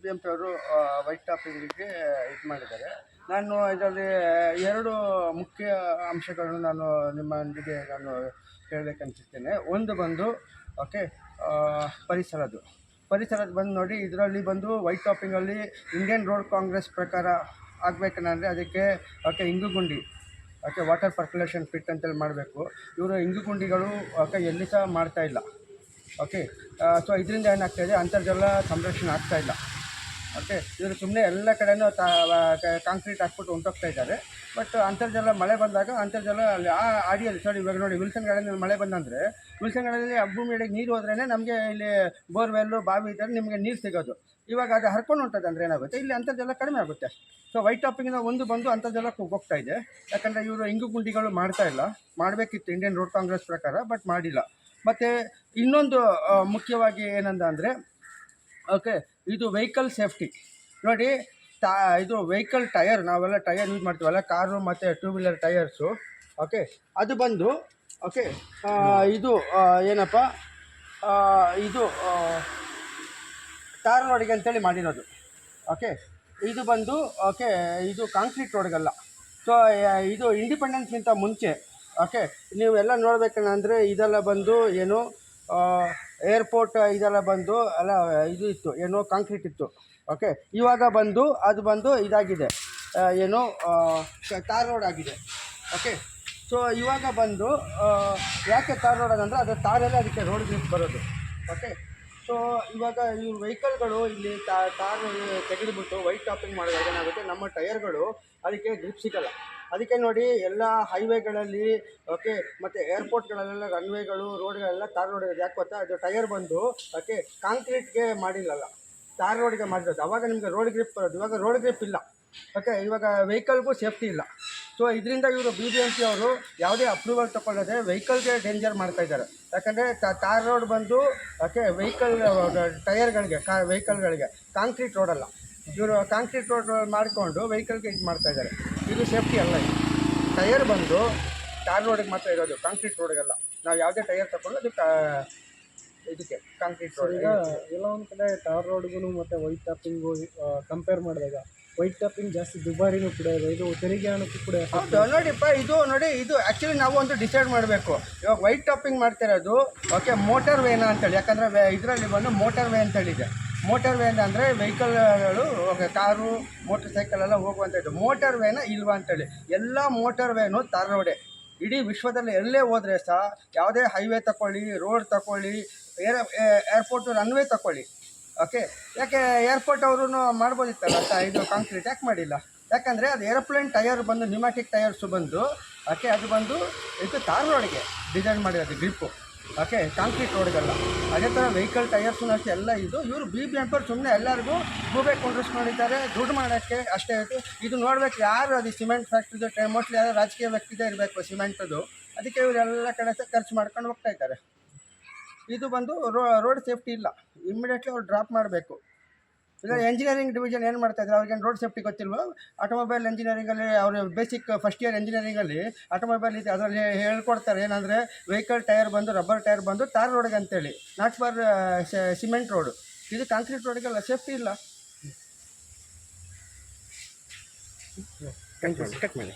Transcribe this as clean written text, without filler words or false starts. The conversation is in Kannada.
ಬಿ ಎಂ ಪಿ ಅವರು ವೈಟ್ ಟಾಪಿಂಗಿಗೆ ಇದು ಮಾಡಿದ್ದಾರೆ. ನಾನು ಇದರಲ್ಲಿ 2 ಮುಖ್ಯ ಅಂಶಗಳನ್ನು ನಾನು ನಿಮ್ಮೊಂದಿಗೆ ನಾನು ಹೇಳಬೇಕಂತಿರ್ತೇನೆ. ಒಂದು ಬಂದು ಓಕೆ ಪರಿಸರದ್ದು ಬಂದು ನೋಡಿ, ಇದರಲ್ಲಿ ಬಂದು ವೈಟ್ ಟಾಪಿಂಗಲ್ಲಿ ಇಂಡಿಯನ್ ರೋಡ್ ಕಾಂಗ್ರೆಸ್ ಪ್ರಕಾರ ಆಗಬೇಕಂದ್ರೆ ಅದಕ್ಕೆ ಓಕೆ ಇಂಗುಗುಂಡಿ ಓಕೆ ವಾಟರ್ ಪರ್ಕ್ಯುಲೇಷನ್ ಪಿಟ್ ಅಂತೇಳಿ ಮಾಡಬೇಕು. ಇವರು ಇಂಗುಗುಂಡಿಗಳು ಓಕೆ ಎಲ್ಲಿ ಸಹ ಮಾಡ್ತಾಯಿಲ್ಲ. ಓಕೆ ಸೊ ಇದರಿಂದ ಏನಾಗ್ತಾಯಿದೆ, ಅಂತರ್ಜಲ ಸಂರಕ್ಷಣೆ ಆಗ್ತಾಯಿಲ್ಲ. ಓಕೆ ಇವರು ಸುಮ್ಮನೆ ಎಲ್ಲ ಕಡೆಯೂ ಕಾಂಕ್ರೀಟ್ ಹಾಕ್ಬಿಟ್ಟು ಹೊಂಟೋಗ್ತಾ ಇದ್ದಾರೆ. ಬಟ್ ಅಂತರ್ಜಲ ಮಳೆ ಬಂದಾಗ ಅಂತರ್ಜಲ ಅಲ್ಲಿ ಆ ಅಡಿಯಲ್ಲಿ ಇವಾಗ ನೋಡಿ ವಿಲ್ಸನ್ ಗಾರ್ಡನಲ್ಲಿ ಮಳೆ ಬಂದಂದರೆ ವಿಲ್ಸನ್ ಗಾರ್ಡನಲ್ಲಿ ಭೂಮಿ ಅಡಿಗೆ ನೀರು ಹೋದ್ರೇ ನಮಗೆ ಇಲ್ಲಿ ಬೋರ್ವೆಲ್ಲು ಬಾವಿ ಇದ್ದರೆ ನಿಮಗೆ ನೀರು ಸಿಗೋದು. ಇವಾಗ ಅದು ಹರ್ಕೊಂಡು ಹೊಂಟದಂದರೆ ಏನಾಗುತ್ತೆ, ಇಲ್ಲಿ ಅಂತರ್ಜಲ ಕಡಿಮೆ ಆಗುತ್ತೆ. ಸೊ ವೈಟ್ ಟಾಪಿಂಗಿಂದ ಒಂದು ಬಂದು ಅಂತರ್ಜಲಕ್ಕೆ ಹೋಗ್ತಾ ಇದೆ. ಯಾಕಂದರೆ ಇವರು ಇಂಗುಗುಂಡಿಗಳು ಮಾಡ್ತಾಯಿಲ್ಲ. ಮಾಡಬೇಕಿತ್ತು ಇಂಡಿಯನ್ ರೋಡ್ ಕಾಂಗ್ರೆಸ್ ಪ್ರಕಾರ, ಬಟ್ ಮಾಡಿಲ್ಲ. ಮತ್ತು ಇನ್ನೊಂದು ಮುಖ್ಯವಾಗಿ ಏನಂದ ಅಂದರೆ ಓಕೆ ಇದು ವೆಹಿಕಲ್ ಸೇಫ್ಟಿ ನೋಡಿ. ಇದು ವೆಹಿಕಲ್ ಟಯರ್, ನಾವೆಲ್ಲ ಟಯರ್ ಯೂಸ್ ಮಾಡ್ತೀವಲ್ಲ ಕಾರು ಮತ್ತು 2 ವೀಲರ್ ಟಯರ್ಸು. ಓಕೆ ಅದು ಬಂದು ಓಕೆ ಇದು ಏನಪ್ಪ ಇದು ಟಾರ್ ರೋಡಿಗೆ ಅಂತೇಳಿ ಮಾಡಿರೋದು. ಓಕೆ ಇದು ಬಂದು ಓಕೆ ಇದು ಕಾಂಕ್ರೀಟ್ ರೋಡ್ಗಲ್ಲ. ಸೊ ಇದು ಇಂಡಿಪೆಂಡೆನ್ಸ್ಗಿಂತ ಮುಂಚೆ ಓಕೆ ನೀವೆಲ್ಲ ನೋಡಬೇಕಂದ್ರೆ ಇದೆಲ್ಲ ಬಂದು ಏನು ಏರ್ಪೋರ್ಟ್ ಇದೆಲ್ಲ ಬಂದು ಎಲ್ಲ ಇದು ಇತ್ತು, ಏನು ಕಾಂಕ್ರೀಟ್ ಇತ್ತು. ಓಕೆ ಇವಾಗ ಬಂದು ಅದು ಬಂದು ಇದಾಗಿದೆ, ಏನು ಟಾರ್ ರೋಡ್ ಆಗಿದೆ. ಓಕೆ ಸೊ ಇವಾಗ ಬಂದು ಯಾಕೆ ಟಾರ್ ರೋಡ್ ಅಂದರೆ ಅದು ತಾರಲ್ಲೇ ಅದಕ್ಕೆ ರೋಡ್ ಗ್ರಿಪ್ ಬರೋದು. ಓಕೆ ಸೊ ಇವಾಗ ಈ ವೆಹಿಕಲ್ಗಳು ಇಲ್ಲಿ ತಾರ್ ತೆಗೆದುಬಿಟ್ಟು ವೈಟ್ ಟಾಪಿಂಗ್ ಮಾಡಿದಾಗ ಏನಾಗುತ್ತೆ, ನಮ್ಮ ಟಯರ್ಗಳು ಅದಕ್ಕೆ ಗ್ರಿಪ್ ಸಿಗೋಲ್ಲ. ಅದಕ್ಕೆ ನೋಡಿ ಎಲ್ಲ ಹೈವೇಗಳಲ್ಲಿ ಓಕೆ ಮತ್ತು ಏರ್ಪೋರ್ಟ್ಗಳಲ್ಲೆಲ್ಲ ರನ್ವೇಗಳು ರೋಡ್ಗಳೆಲ್ಲ ತಾರ್ ರೋಡ್ ಯಾಕೆ ಗೊತ್ತಾ, ಅದು ಟಯರ್ ಬಂದು ಓಕೆ ಕಾಂಕ್ರೀಟ್ಗೆ ಮಾಡಿಲ್ಲಲ್ಲ, ತಾರ್ ರೋಡ್ಗೆ ಮಾಡಿರೋದು. ಆವಾಗ ನಿಮಗೆ ರೋಡ್ ಗ್ರಿಪ್ ಬರೋದು. ಇವಾಗ ರೋಡ್ ಗ್ರಿಪ್ ಇಲ್ಲ. ಓಕೆ ಇವಾಗ ವೆಹಿಕಲ್ಗೂ ಸೇಫ್ಟಿ ಇಲ್ಲ. ಸೊ ಇದರಿಂದ ಇವರು BBMP ಅವರು ಯಾವುದೇ ಅಪ್ರೂವಲ್ ತೊಗೊಳ್ಳದೆ ವೆಹಿಕಲ್ಗೆ ಡೇಂಜರ್ ಮಾಡ್ತಾಯಿದ್ದಾರೆ. ಯಾಕಂದರೆ ತಾರ್ ರೋಡ್ ಬಂದು ಓಕೆ ವೆಹಿಕಲ್ ಟಯರ್ಗಳಿಗೆ ವೆಹಿಕಲ್ಗಳಿಗೆ ಕಾಂಕ್ರೀಟ್ ರೋಡಲ್ಲ. ಇವರು ಕಾಂಕ್ರೀಟ್ ರೋಡ್ ಮಾಡಿಕೊಂಡು ವೆಹಿಕಲ್ಗೆ ಇದು ಮಾಡ್ತಾಯಿದ್ದಾರೆ. ಇದು ಸೇಫ್ಟಿ ಅಲ್ಲ. ಇದು ಟಯರ್ ಬಂದು ಟಾರ್ ರೋಡಿಗೆ ಮಾತ್ರ ಇರೋದು, ಕಾಂಕ್ರೀಟ್ ರೋಡಿಗೆಲ್ಲ. ನಾವು ಯಾವುದೇ ಟಯರ್ ತಗೊಂಡು ಅದು ಇದಕ್ಕೆ ಕಾಂಕ್ರೀಟ್ ರೋಡ್. ಈಗ ಎಲ್ಲ ಒಂದು ಕಡೆ ಟಾರ್ ರೋಡ್ಗೂ ಮತ್ತು ವೈಟ್ ಟಾಪಿಂಗು ಕಂಪೇರ್ ಮಾಡಿದಾಗ ವೈಟ್ ಟಾಪಿಂಗ್ ಜಾಸ್ತಿ ದುಬಾರಿನೂ ಕೂಡ ಇದೆ, ಇದು ತೆರಿಗೆ ಹಣಕ್ಕೂ ಕೂಡ. ಹೌದು ನೋಡಿಪ್ಪ, ಇದು ನೋಡಿ, ಇದು ಆ್ಯಕ್ಚುಲಿ ನಾವು ಒಂದು ಡಿಸೈಡ್ ಮಾಡಬೇಕು. ಇವಾಗ ವೈಟ್ ಟಾಪಿಂಗ್ ಮಾಡ್ತಿರೋದು ಓಕೆ ಮೋಟರ್ ವೇನ ಅಂತೇಳಿ. ಯಾಕಂದರೆ ಇದರಲ್ಲಿ ಬಂದು ಮೋಟರ್ ವೇ ಅಂತೇಳಿದೆ. ಮೋಟರ್ ವೇ ಅಂದರೆ ವೆಹಿಕಲ್ಗಳು ಕಾರು ಮೋಟರ್ ಸೈಕಲ್ ಎಲ್ಲ ಹೋಗುವಂಥದ್ದು. ಮೋಟರ್ ವೇನ ಇಲ್ವಾ ಅಂತೇಳಿ. ಎಲ್ಲ ಮೋಟರ್ ವೇನು ತಾರ್ ರೋಡೆ. ಇಡೀ ವಿಶ್ವದಲ್ಲಿ ಎಲ್ಲೇ ಹೋದರೆ ಸಹ ಯಾವುದೇ ಹೈವೇ ತಗೊಳ್ಳಿ, ರೋಡ್ ತಗೊಳ್ಳಿ, ಏರ್ಪೋರ್ಟು ರನ್ವೇ ತಗೊಳ್ಳಿ. ಓಕೆ ಯಾಕೆ ಏರ್ಪೋರ್ಟ್ ಅವರು ಮಾಡ್ಬೋದಿತ್ತಲ್ಲ ಇದು ಕಾಂಕ್ರೀಟ್ ಯಾಕೆ ಮಾಡಿಲ್ಲ? ಯಾಕಂದರೆ ಅದು ಏರೋಪ್ಲೇನ್ ಟಯರ್ ಬಂದು ನ್ಯೂಮ್ಯಾಟಿಕ್ ಟಯರ್ಸು ಬಂದು ಓಕೆ ಅದು ಬಂದು ಇದು ತಾರ್ ರೋಡಿಗೆ ಡಿಸೈನ್ ಮಾಡಿರೋದು ಗ್ರಿಪ್ಪು. Okay concrete ರೋಡ್ಗಲ್ಲ. ಅದೇ ಥರ ವೆಹಿಕಲ್ ಟಯರ್ಸು ಅಷ್ಟೇ ಎಲ್ಲ ಇದು. ಇವರು BBMP ಸುಮ್ಮನೆ ಎಲ್ಲರಿಗೂ ಗೂಬೆ ಕೊಂಡಿಸ್ಕೊಂಡಿದ್ದಾರೆ ದುಡ್ಡು ಮಾಡೋಕ್ಕೆ ಅಷ್ಟೇ. ಇದು ನೋಡ್ಬೇಕು ಯಾರು ಅದು ಸಿಮೆಂಟ್ ಫ್ಯಾಕ್ಟ್ರಿದು ಮೋಸ್ಟ್ಲಿ ಯಾರು ರಾಜಕೀಯ ವ್ಯಕ್ತಿದೇ ಇರಬೇಕು ಸಿಮೆಂಟದು. ಅದಕ್ಕೆ ಇವರು ಎಲ್ಲ ಕಡೆ ಖರ್ಚು ಮಾಡ್ಕೊಂಡು ಹೋಗ್ತಾ ಇದ್ದಾರೆ. ಇದು ಬಂದು ರೋಡ್ ಸೇಫ್ಟಿ ಇಲ್ಲ. ಇಮ್ಮಿಡಿಯೇಟ್ಲಿ ಅವ್ರು ಡ್ರಾಪ್ ಮಾಡಬೇಕು. ಇಲ್ಲ ಎಂಜಿನಿಯರಿಂಗ್ ಡಿವಿಷನ್ ಏನು ಮಾಡ್ತಾಯಿದ್ದಾರೆ, ಅವ್ರಿಗೇನು ರೋಡ್ ಸೇಫ್ಟಿ ಗೊತ್ತಿಲ್ವೋ? ಆಟೋಮೊಬೈಲ್ ಇಂಜಿನಿಯರಿಂಗಲ್ಲಿ ಅವರು ಬೇಸಿಕ್ ಫಸ್ಟ್ ಇಯರ್ ಇಂಜಿನಿಯರಿಂಗಲ್ಲಿ ಆಟೋಮೊಬೈಲ್ ಇದೆ, ಅದರಲ್ಲಿ ಹೇಳ್ಕೊಡ್ತಾರೆ ಏನಂದರೆ ವೆಹಿಕಲ್ ಟೈರ್ ಬಂದು ರಬ್ಬರ್ ಟೈರ್ ಬಂದು ತಾರ್ ರೋಡ್ಗೆ ಅಂತೇಳಿ, ನಾಟ್ ಫಾರ್ ಸಿಮೆಂಟ್ ರೋಡು. ಇದು ಕಾಂಕ್ರೀಟ್ ರೋಡಿಗೆಲ್ಲ ಸೇಫ್ಟಿ ಇಲ್ಲ. ಕಟ್ ಮಾಡಿ.